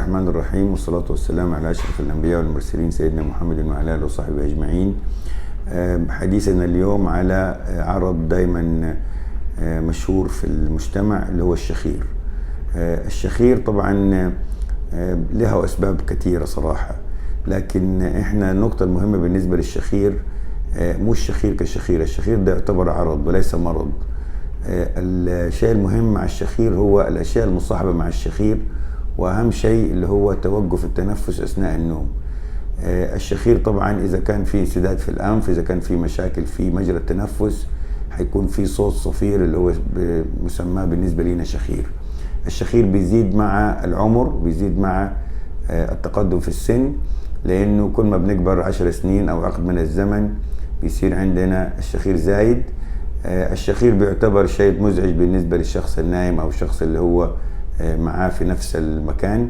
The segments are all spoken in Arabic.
الرحمن الرحيم، والصلاة والسلام على أشرف الأنبياء والمرسلين سيدنا محمد وعلى آله وصحبه أجمعين. حديثنا اليوم على عرض دايما مشهور في المجتمع اللي هو الشخير. الشخير طبعا له أسباب كثيرة صراحة، لكن احنا النقطة المهمة بالنسبة للشخير مو الشخير كشخير. الشخير ده يعتبر عرض وليس مرض. الشيء المهم مع الشخير هو الأشياء المصاحبة مع الشخير، وأهم شيء اللي هو توقف التنفس أثناء النوم. الشخير طبعا إذا كان في انسداد في الأنف، إذا كان في مشاكل في مجرى التنفس، هيكون في صوت صفير اللي هو مسمى بالنسبة لنا شخير. الشخير بيزيد مع العمر، بيزيد مع التقدم في السن، لأنه كل ما بنكبر 10 سنين أو عقد من الزمن بيصير عندنا الشخير زايد. الشخير بيعتبر شيء مزعج بالنسبة للشخص النايم أو الشخص اللي هو معاه في نفس المكان،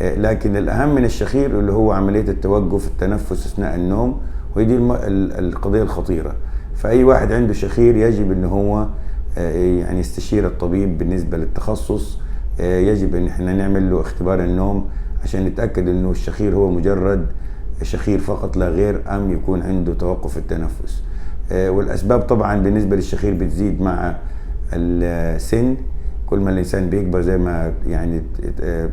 لكن الأهم من الشخير اللي هو عملية التوقف التنفس أثناء النوم، ودي القضية الخطيرة. فأي واحد عنده شخير يجب أنه هو يعني يستشير الطبيب بالنسبة للتخصص. يجب أن احنا نعمل له اختبار النوم عشان نتأكد أنه الشخير هو مجرد شخير فقط لا غير، أم يكون عنده توقف التنفس. والأسباب طبعا بالنسبة للشخير بتزيد مع السن، كل ما الإنسان بيكبر زي ما يعني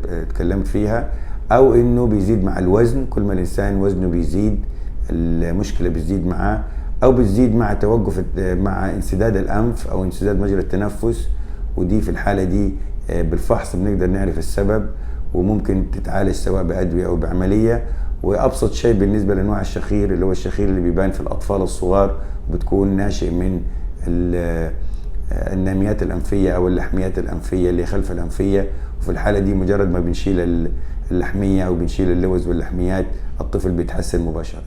اتكلمت فيها، أو إنه بيزيد مع الوزن، كل ما الإنسان وزنه بيزيد المشكلة بتزيد معاه، أو بتزيد مع توقف مع انسداد الأنف أو انسداد مجرى التنفس. ودي في الحالة دي بالفحص بنقدر نعرف السبب، وممكن تتعالج سواء بأدوية أو بعملية. وأبسط شيء بالنسبة لأنواع الشخير اللي هو الشخير اللي بيبان في الأطفال الصغار، وبتكون ناشئ من الناميات الأنفية أو اللحميات الأنفية اللي خلف الأنفية. وفي الحالة دي مجرد ما بنشيل اللحمية أو بنشيل اللوز واللحميات، الطفل بيتحسن مباشرة.